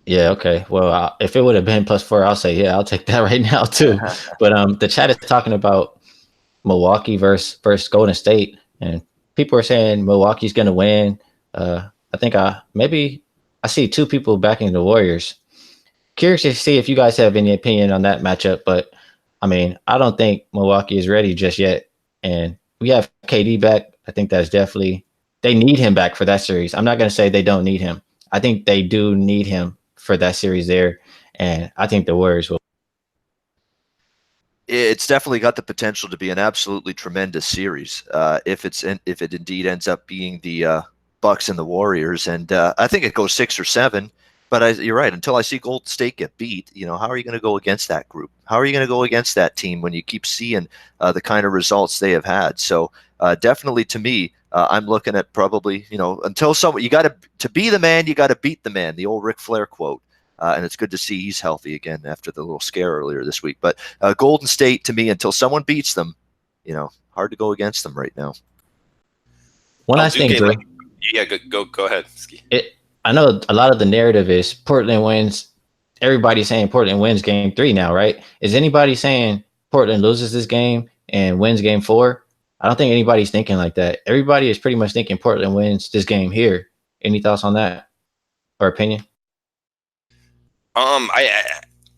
Yeah, okay. Well, if it would have been +4, I'll say, yeah, I'll take that right now too. But the chat is talking about Milwaukee versus Golden State, and people are saying Milwaukee's going to win. I think I see 2 people backing the Warriors. Curious to see if you guys have any opinion on that matchup, but I mean, I don't think Milwaukee is ready just yet, and we have KD back. I think that's definitely, they need him back for that series. I'm not going to say they don't need him. I think they do need him for that series there. And I think the Warriors will. It's definitely got the potential to be an absolutely tremendous series if it indeed ends up being the Bucks and the Warriors. And I think it goes 6 or 7. But you're right. Until I see Golden State get beat, how are you going to go against that group? How are you going to go against that team when you keep seeing the kind of results they have had? So definitely, to me, I'm looking at probably, until someone, to be the man, you got to beat the man, the old Ric Flair quote. And it's good to see he's healthy again after the little scare earlier this week. But Golden State, to me, until someone beats them, hard to go against them right now. One last thing, Drew. Yeah, go ahead. Ski. I know a lot of the narrative is Portland wins. Everybody's saying Portland wins game 3 now, right? Is anybody saying Portland loses this game and wins game 4? I don't think anybody's thinking like that. Everybody is pretty much thinking Portland wins this game here. Any thoughts on that or opinion?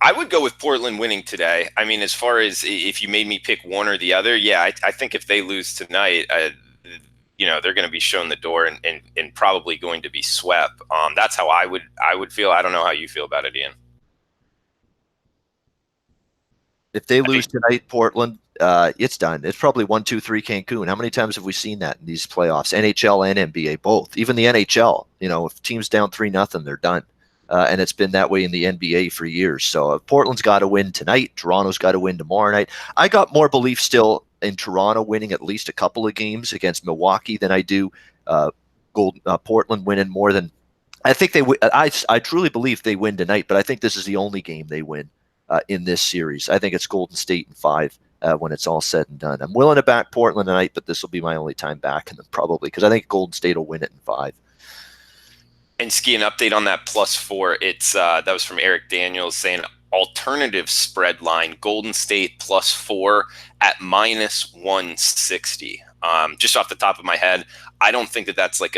I would go with Portland winning today. I mean, as far as if you made me pick one or the other, yeah, I think if they lose tonight, they're going to be shown the door and probably going to be swept. That's how I would feel. I don't know how you feel about it, Ian. If they lose tonight, Portland, it's done. It's probably 1-2-3 Cancun. How many times have we seen that in these playoffs? NHL and NBA both. Even the NHL, if team's down 3-0, they're done. And it's been that way in the NBA for years. So Portland's got to win tonight. Toronto's got to win tomorrow night. I got more belief still in Toronto winning at least a couple of games against Milwaukee than I do Portland winning more than I think they would. I truly believe they win tonight, but I think this is the only game they win in this series. I think it's Golden State in 5 when it's all said and done. I'm willing to back Portland tonight, but this will be my only time backing them probably because I think Golden State will win it in 5. And Ski, an update on that +4. It's that was from Eric Daniels saying alternative spread line Golden State +4 at -160. Just off the top of my head, I don't think that's like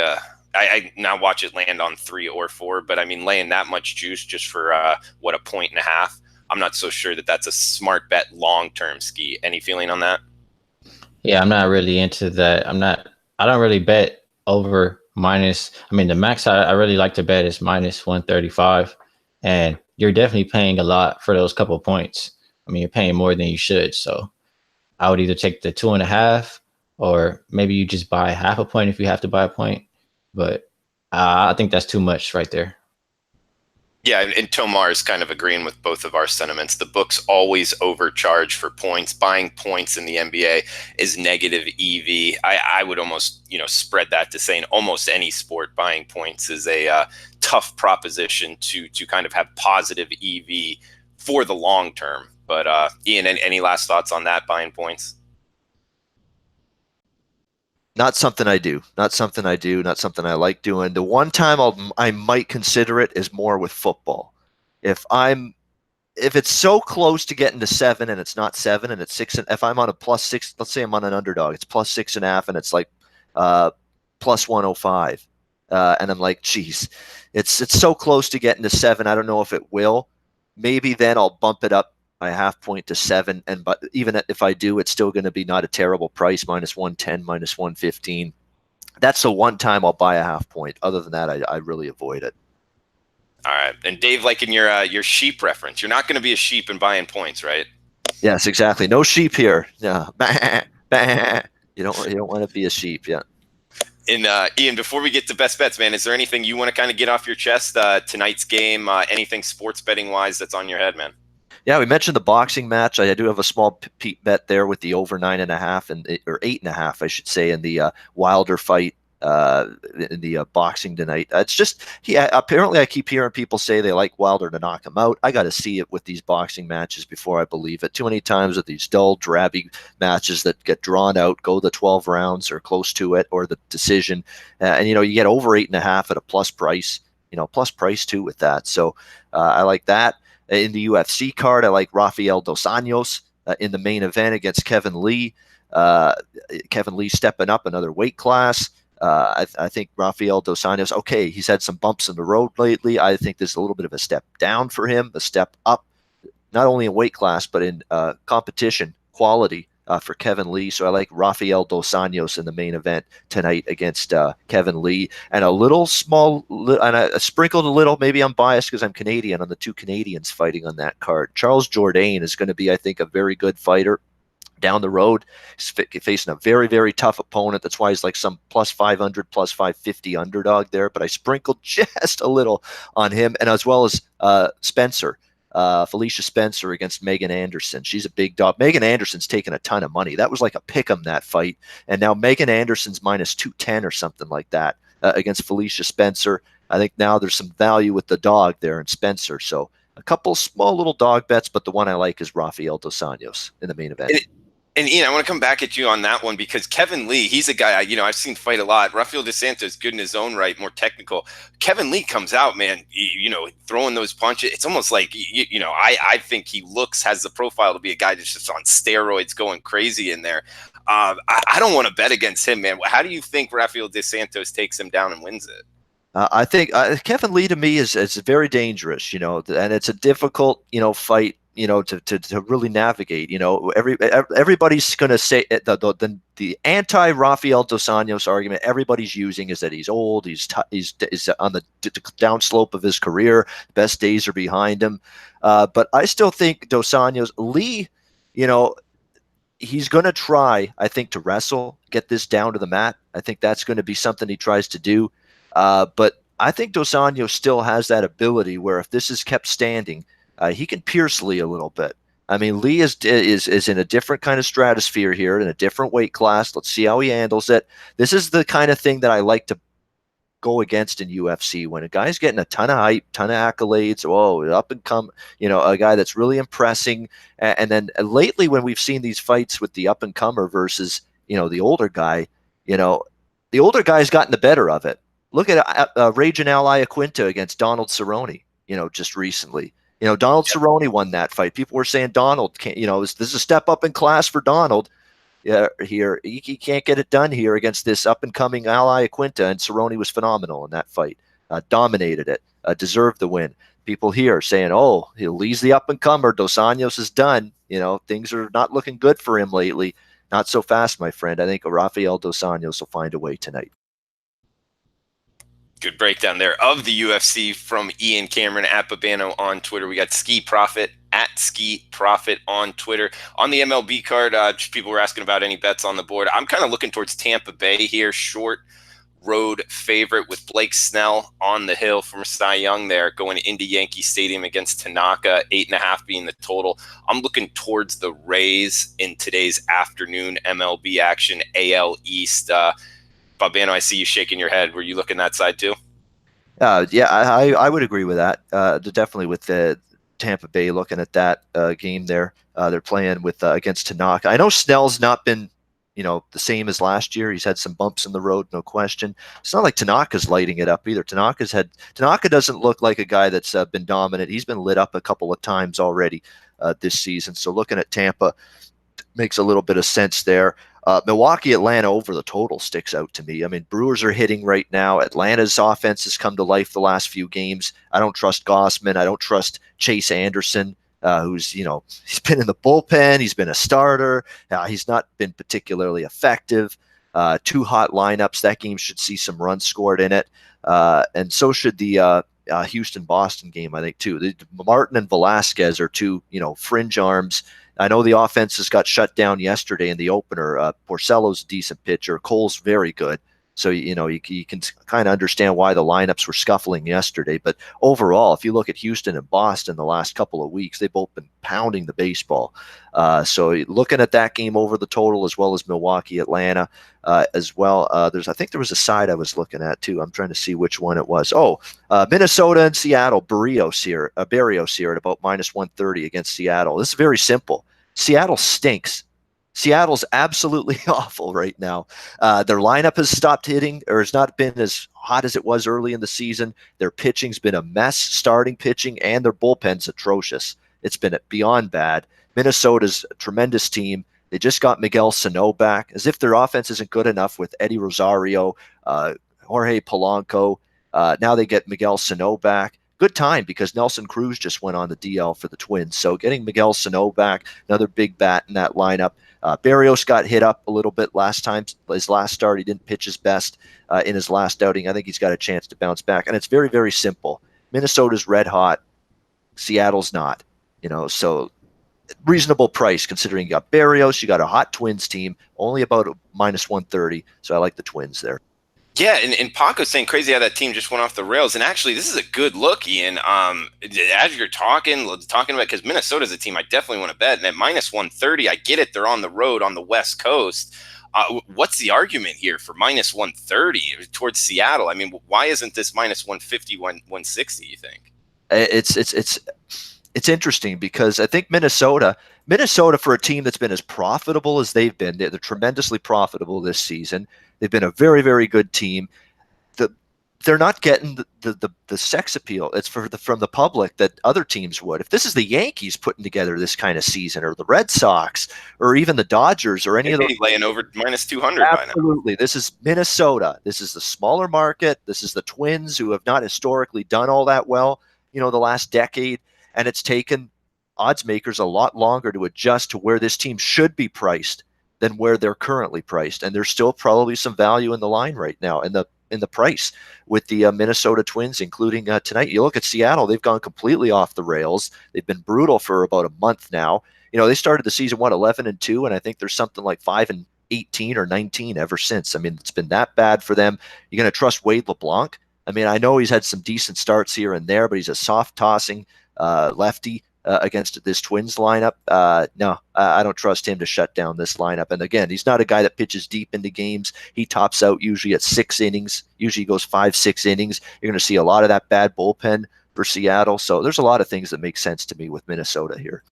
I now watch it land on 3 or 4, but I mean laying that much juice just for a 1.5. I'm not so sure that's a smart bet long term. Ski, any feeling on that? Yeah, I'm not really into that. I don't really bet over minus. I mean, the max I really like to bet is -135, and you're definitely paying a lot for those couple points. I mean, you're paying more than you should. So I would either take the 2.5, or maybe you just buy half a point if you have to buy a point. But I think that's too much right there. Yeah, and Tomar is kind of agreeing with both of our sentiments. The books always overcharge for points. Buying points in the NBA is negative EV. I would almost, spread that to saying almost any sport buying points is a tough proposition to kind of have positive EV for the long term. But Ian, any last thoughts on that, buying points? Not something I do. Not something I do. Not something I like doing. The one time I might consider it is more with football. If it's so close to getting to 7 and it's not 7 and it's 6, and if I'm on a +6, let's say I'm on an underdog, it's +6.5 and it's like +105, and I'm like, geez, it's so close to getting to 7. I don't know if it will. Maybe then I'll bump it up by a half point to 7, but even if I do, it's still going to be not a terrible price, -110, -115. That's the one time I'll buy a half point. Other than that, I really avoid it. All right, and Dave, like in your sheep reference, you're not going to be a sheep in buying points, right? Yes, exactly. No sheep here. No, you don't want to be a sheep. Yeah. And Ian, before we get to best bets, man, is there anything you want to kind of get off your chest? Tonight's game, anything sports betting wise that's on your head, man? Yeah, we mentioned the boxing match. I do have a small bet there with the over 9.5 or 8.5, I should say, in the Wilder fight in the boxing tonight. It's just apparently I keep hearing people say they like Wilder to knock him out. I got to see it with these boxing matches before I believe it. Too many times with these dull, drabby matches that get drawn out, go the 12 rounds or close to it, or the decision, and you get over 8.5 at a plus price. Plus price too with that. So I like that. In the UFC card, I like Rafael Dos Anjos in the main event against Kevin Lee. Kevin Lee stepping up another weight class. I think Rafael Dos Anjos, okay, he's had some bumps in the road lately. I think there's a little bit of a step down for him, a step up, not only in weight class, but in competition quality for Kevin Lee. So I like Rafael Dos Anjos in the main event tonight against Kevin Lee. And and I sprinkled a little, maybe I'm biased because I'm Canadian, on the 2 Canadians fighting on that card. Charles Jourdain is going to be, I think, a very good fighter down the road. He's facing a very, very tough opponent. That's why he's like some +500, +550 underdog there. But I sprinkled just a little on him, and as well as Spencer Felicia Spencer against Megan Anderson. She's a big dog. Megan Anderson's taken a ton of money. That was like a pick 'em, that fight. And now Megan Anderson's minus 210 or something like that against Felicia Spencer. I think now there's some value with the dog there in Spencer. So a couple small little dog bets, but the one I like is Rafael Dos Anjos in the main event. And Ian, I want to come back at you on that one because Kevin Lee, he's a guy I've seen fight a lot. Rafael dos Santos, good in his own right, more technical. Kevin Lee comes out, man, throwing those punches. It's almost like I think he has the profile to be a guy that's just on steroids, going crazy in there. I don't want to bet against him, man. How do you think Rafael dos Santos takes him down and wins it? I think Kevin Lee to me is very dangerous, and it's a difficult, fight, to really navigate. Everybody's going to say the anti-Rafael dos Anjos argument everybody's using is that he's old, he's on the downslope of his career, best days are behind him. But I still think dos Anjos, Lee, he's going to try, I think, to wrestle, get this down to the mat. I think that's going to be something he tries to do. But I think dos Anjos still has that ability where if this is kept standing, he can pierce Lee a little bit. I mean, Lee is in a different kind of stratosphere here, in a different weight class. Let's see how he handles it. This is the kind of thing that I like to go against in UFC, when a guy's getting a ton of hype, ton of accolades, up and come, a guy that's really impressing. And then lately when we've seen these fights with the up and comer versus, the older guy, the older guy's gotten the better of it. Look at Raging Al Iaquinta against Donald Cerrone, just recently. Donald Cerrone won that fight. People were saying Donald can't, this is a step up in class for Donald. Here he can't get it done here against this up and coming Al Iaquinta, and Cerrone was phenomenal in that fight. Dominated it, deserved the win. People here saying, Lee's the up and comer. Dos Anjos is done. Things are not looking good for him lately. Not so fast, my friend. I think Rafael dos Anjos will find a way tonight. Good breakdown there of the UFC from Ian Cameron at Babano on Twitter. We got Ski Profit at Ski Profit on Twitter. On the MLB card, people were asking about any bets on the board. I'm kind of looking towards Tampa Bay here, short road favorite with Blake Snell on the hill from Cy Young there, going into Yankee Stadium against Tanaka, 8.5 being the total. I'm looking towards the Rays in today's afternoon MLB action, AL East. Babano, I see you shaking your head. Were you looking that side too? Yeah, I would agree with that. Definitely with the Tampa Bay looking at that game there. They're playing with against Tanaka. I know Snell's not been, the same as last year. He's had some bumps in the road, no question. It's not like Tanaka's lighting it up either. Tanaka doesn't look like a guy that's been dominant. He's been lit up a couple of times already this season. So looking at Tampa makes a little bit of sense there. Milwaukee, Atlanta over the total sticks out to me. I mean, Brewers are hitting right now. Atlanta's offense has come to life the last few games. I don't trust Gossman. I don't trust Chase Anderson, who's, he's been in the bullpen. He's been a starter. He's not been particularly effective. Two hot lineups. That game should see some runs scored in it. And so should the Houston-Boston game, I think, too. Martin and Velasquez are two, fringe arms. I know the offenses got shut down yesterday in the opener. Porcello's a decent pitcher. Cole's very good. So, you can kind of understand why the lineups were scuffling yesterday. But overall, if you look at Houston and Boston the last couple of weeks, they've both been pounding the baseball. So looking at that game over the total, as well as Milwaukee, Atlanta, as well. I think there was a side I was looking at too. I'm trying to see which one it was. Minnesota and Seattle, Barrios here at about minus 130 against Seattle. This is very simple. Seattle stinks. Seattle's absolutely awful right now. Their lineup has stopped hitting, or has not been as hot as it was early in the season. Their pitching's been a mess, starting pitching, and their bullpen's atrocious. It's been beyond bad. Minnesota's a tremendous team. They just got Miguel Sano back, as if their offense isn't good enough with Eddie Rosario, Jorge Polanco. Now they get Miguel Sano back. Good time, because Nelson Cruz just went on the DL for the Twins. So getting Miguel Sano back, another big bat in that lineup. Barrios got hit up a little bit last time. His last start, he didn't pitch his best in his last outing. I think he's got a chance to bounce back. And it's very, very simple. Minnesota's red hot. Seattle's not. So reasonable price considering you got Barrios, you got a hot Twins team, only about a minus 130. So I like the Twins there. Yeah, and Paco's saying crazy how that team just went off the rails. And actually, this is a good look, Ian. As you're talking about, because Minnesota's a team I definitely want to bet. And at minus 130, I get it. They're on the road on the West Coast. What's the argument here for minus 130 towards Seattle? I mean, why isn't this minus 150, 160, you think? It's interesting because I think Minnesota for a team that's been as profitable as they've been, they're tremendously profitable this season. They've been a very, very good team. They're not getting the sex appeal. It's from the public that other teams would. If this is the Yankees putting together this kind of season, or the Red Sox, or even the Dodgers, or any of those, laying over minus 200 by now. Absolutely. This is Minnesota. This is the smaller market. This is the Twins, who have not historically done all that well, the last decade. And it's taken odds makers a lot longer to adjust to where this team should be priced than where they're currently priced. And there's still probably some value in the line right now in the price with the Minnesota Twins, including tonight. You look at Seattle, they've gone completely off the rails. They've been brutal for about a month now. They started the season 11-2, and I think there's something like 5-18 or 19 ever since. I mean, it's been that bad for them. You're going to trust Wade LeBlanc? I mean, I know he's had some decent starts here and there, but he's a soft tossing lefty against this Twins lineup. No, I don't trust him to shut down this lineup. And again, he's not a guy that pitches deep into games. He tops out usually at 6 innings. Usually goes 5-6 innings. You're going to see a lot of that bad bullpen for Seattle. So there's a lot of things that make sense to me with Minnesota here.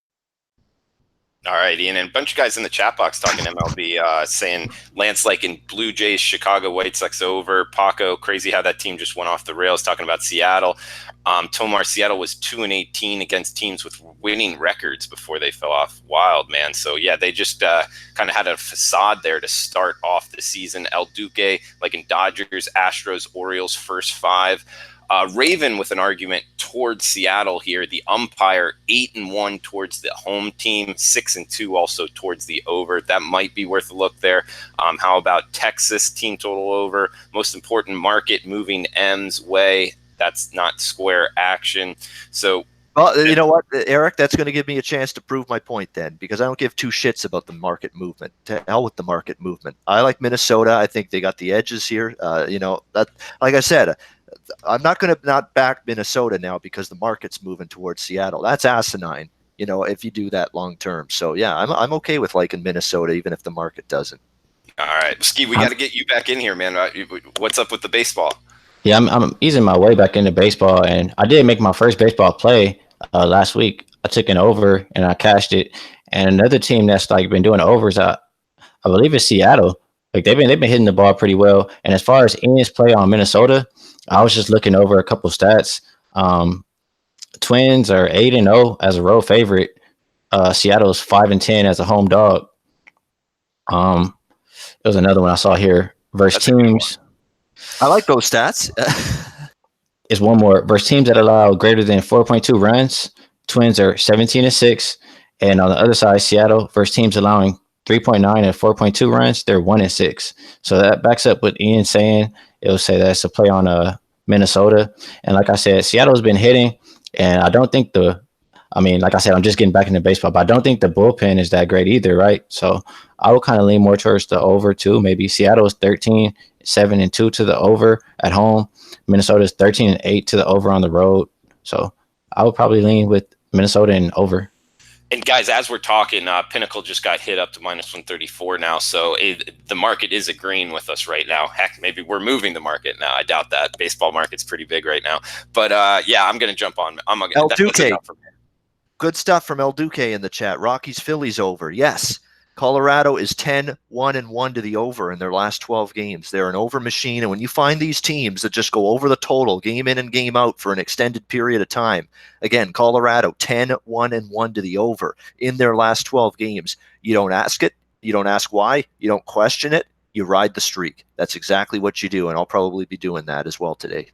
All right, Ian, and a bunch of guys in the chat box talking MLB, saying Lance liking Blue Jays, Chicago White Sox over. Paco, crazy how that team just went off the rails, talking about Seattle. Tomar, Seattle was 2-18 against teams with winning records before they fell off. Wild, man. So, yeah, they just kind of had a facade there to start off the season. El Duque, like in Dodgers, Astros, Orioles, first 5. Raven with an argument towards Seattle here. The umpire 8-1 towards the home team, 6-2 also towards the over. That might be worth a look there. How about Texas team total over? Most important market moving M's way. That's not square action. So, well, you know what, Eric? That's going to give me a chance to prove my point then, because I don't give 2 shits about the market movement. To hell with the market movement. I like Minnesota. I think they got the edges here. That, like I said, I'm not going to not back Minnesota now because the market's moving towards Seattle. That's asinine, if you do that long term. So yeah, I'm okay with liking Minnesota even if the market doesn't. All right, Ski, we got to get you back in here, man. What's up with the baseball? Yeah, I'm easing my way back into baseball, and I did make my first baseball play last week. I took an over and I cashed it. And another team that's like been doing overs, I believe it's Seattle. Like they've been hitting the ball pretty well. And as far as Ian's play on Minnesota, I was just looking over a couple stats. Twins are 8-0 as a road favorite. Seattle's 5-10 as a home dog. There was another one I saw here. Versus teams. I like those stats. Is one more. Versus teams that allow greater than 4.2 runs. Twins are 17-6. And on the other side, Seattle versus teams allowing 3.9 and 4.2 runs, they're 1-6. So that backs up what Ian's saying. It will say that's a play on Minnesota. And like I said, Seattle's been hitting. And I don't think like I said, I'm just getting back into baseball, but I don't think the bullpen is that great either, right? So I would kind of lean more towards the over too. Maybe Seattle's 13-7-2 to the over at home. Minnesota's 13-8 to the over on the road. So I would probably lean with Minnesota and over. And guys, as we're talking, Pinnacle just got hit up to minus 134 now. So the market is agreeing with us right now. Heck, maybe we're moving the market now. I doubt that. Baseball market's pretty big right now. But yeah, I'm going to jump on. El Duque. Good stuff from El Duque in the chat. Rockies, Phillies over. Yes. Colorado is 10-1-1 to the over in their last 12 games. They're an over machine. And when you find these teams that just go over the total game in and game out for an extended period of time, again, Colorado 10-1-1 to the over in their last 12 games. You don't ask it. You don't ask why. You don't question it. You ride the streak. That's exactly what you do. And I'll probably be doing that as well today.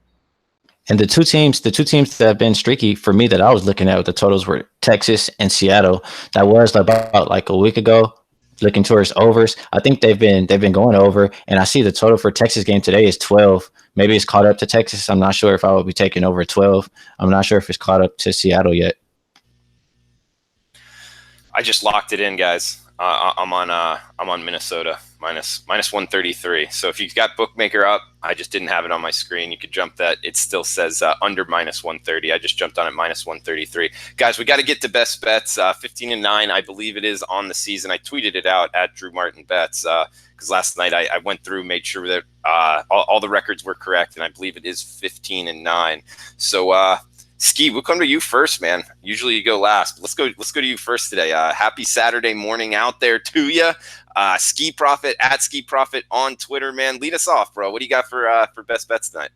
And the two teams that have been streaky for me that I was looking at with the totals were Texas and Seattle. That was about like a week ago. Looking towards overs, I think they've been going over, and I see the total for Texas game today is 12. Maybe it's caught up to Texas. I'm not sure if I will be taking over 12. I'm not sure if it's caught up to Seattle yet. I just locked it in, guys. I'm on Minnesota minus 133. So if you've got bookmaker up, I just didn't have it on my screen. You could jump that. It still says under minus 130. I just jumped on it minus 133. Guys, we got to get to best bets. 15-9, I believe it is on the season. I tweeted it out at Drew Martin Bets because last night I went through, made sure that all the records were correct, and I believe it is 15-9. So Ski, we'll come to you first, man. Usually you go last. Let's go to you first today. Happy Saturday morning out there to you. Ski Profit at Ski Profit on Twitter, man. Lead us off, bro. What do you got for best bets tonight?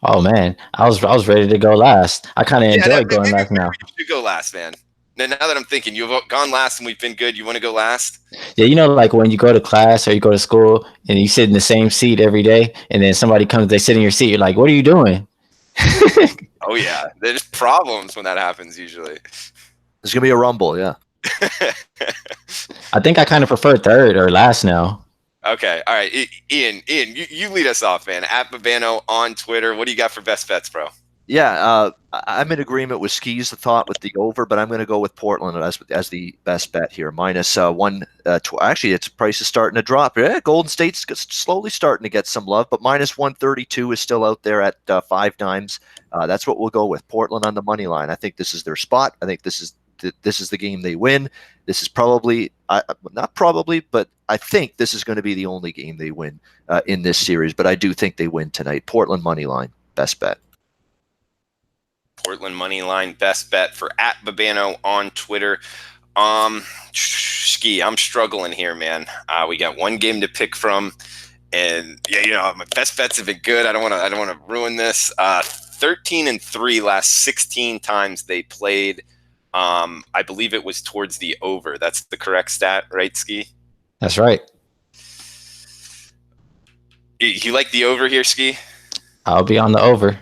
Oh man, I was ready to go last. I kind of enjoyed going last now. You should go last, man. Now that I'm thinking, you've gone last and we've been good. You want to go last? Yeah, you know, like when you go to class or you go to school and you sit in the same seat every day, and then somebody comes, they sit in your seat. You're like, "What are you doing?" Oh yeah, there's problems when that happens usually. There's gonna be a rumble, yeah. I think I kind of prefer third or last now. Okay, all right, Ian, you lead us off, man. At Babano on Twitter. What do you got for best bets, bro? Yeah, I'm in agreement with Ski's thought with the over, but I'm going to go with Portland as the best bet here. Minus one. Actually, its price is starting to drop. Yeah, Golden State's slowly starting to get some love, but minus 132 is still out there at 5 times. That's what we'll go with. Portland on the money line. I think this is their spot. I think this is the game they win. This is probably not probably, but I think this is going to be the only game they win in this series. But I do think they win tonight. Portland money line, best bet. Portland money line, best bet for at Babano on Twitter. Ski, I'm struggling here, man. We got one game to pick from, and yeah, you know, my best bets have been good. I don't want to ruin this. 13-3 last 16 times they played. I believe it was towards the over. That's the correct stat, right, Ski? That's right. You like the over here, Ski? I'll be on the over.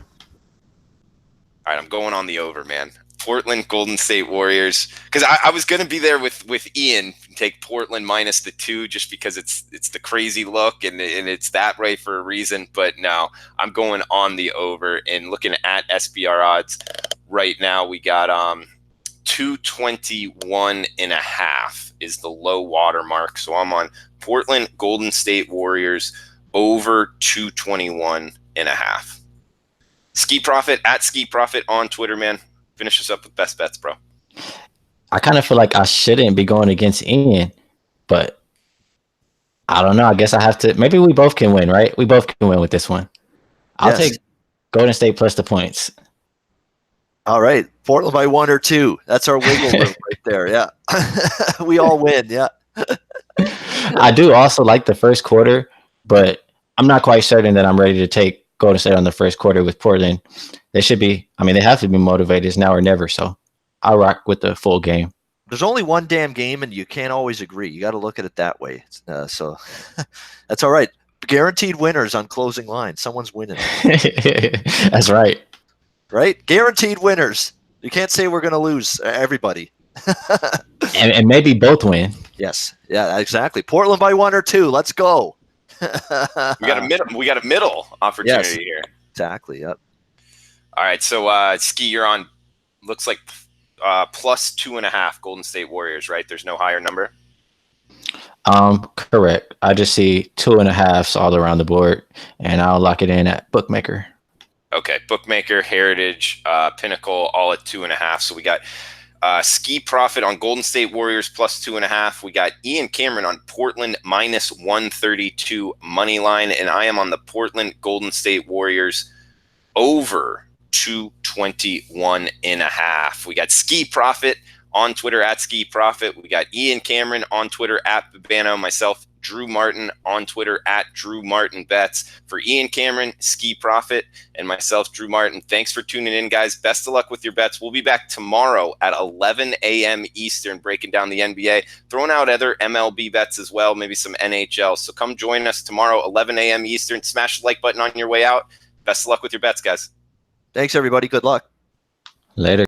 All right, I'm going on the over, man. Portland Golden State Warriors, because I was going to be there with Ian, take Portland minus the 2 just because it's the crazy look and it's that way for a reason. But no, I'm going on the over. And looking at SBR odds right now, we got 221.5 is the low water mark. So I'm on Portland Golden State Warriors over 221.5. Ski Profit at Ski Profit on Twitter, man. Finish us up with best bets, bro. I kind of feel like I shouldn't be going against Ian, but I don't know. I guess I have to. Maybe we both can win, right? We both can win with this one. I'll take Golden State plus the points. All right. Portland by 1 or 2. That's our wiggle room right there. Yeah. We all win. Yeah. I do also like the first quarter, but I'm not quite certain that I'm ready to take Golden State on the first quarter with Portland. They should be, I mean, they have to be motivated. It's now or never. So I'll rock with the full game. There's only one damn game, and you can't always agree. You got to look at it that way. So that's all right. Guaranteed winners on closing line. Someone's winning. That's right. Right? Guaranteed winners. You can't say we're going to lose everybody. and maybe both win. Yes. Yeah, exactly. Portland by 1 or 2. Let's go. We got a middle opportunity here. Exactly. Yep. All right. So Ski, you're on. Looks like plus 2.5 Golden State Warriors, right? There's no higher number. Correct. I just see 2.5s all around the board, and I'll lock it in at Bookmaker. Okay, Bookmaker, Heritage, Pinnacle, all at 2.5. So we got Ski Profit on Golden State Warriors plus 2.5. We got Ian Cameron on Portland minus 132 money line, and I am on the Portland Golden State Warriors over 221.5. We got Ski Profit on Twitter at Ski Profit. We got Ian Cameron on Twitter at Babano. Myself, Drew Martin on Twitter at Drew Martin Bets. For Ian Cameron, Ski Profit, and myself, Drew Martin, thanks for tuning in, guys. Best of luck with your bets. We'll be back tomorrow at 11 a.m. Eastern, breaking down the NBA, throwing out other MLB bets as well, maybe some NHL. So come join us tomorrow, 11 a.m. Eastern. Smash the like button on your way out. Best of luck with your bets, guys. Thanks, everybody. Good luck. Later.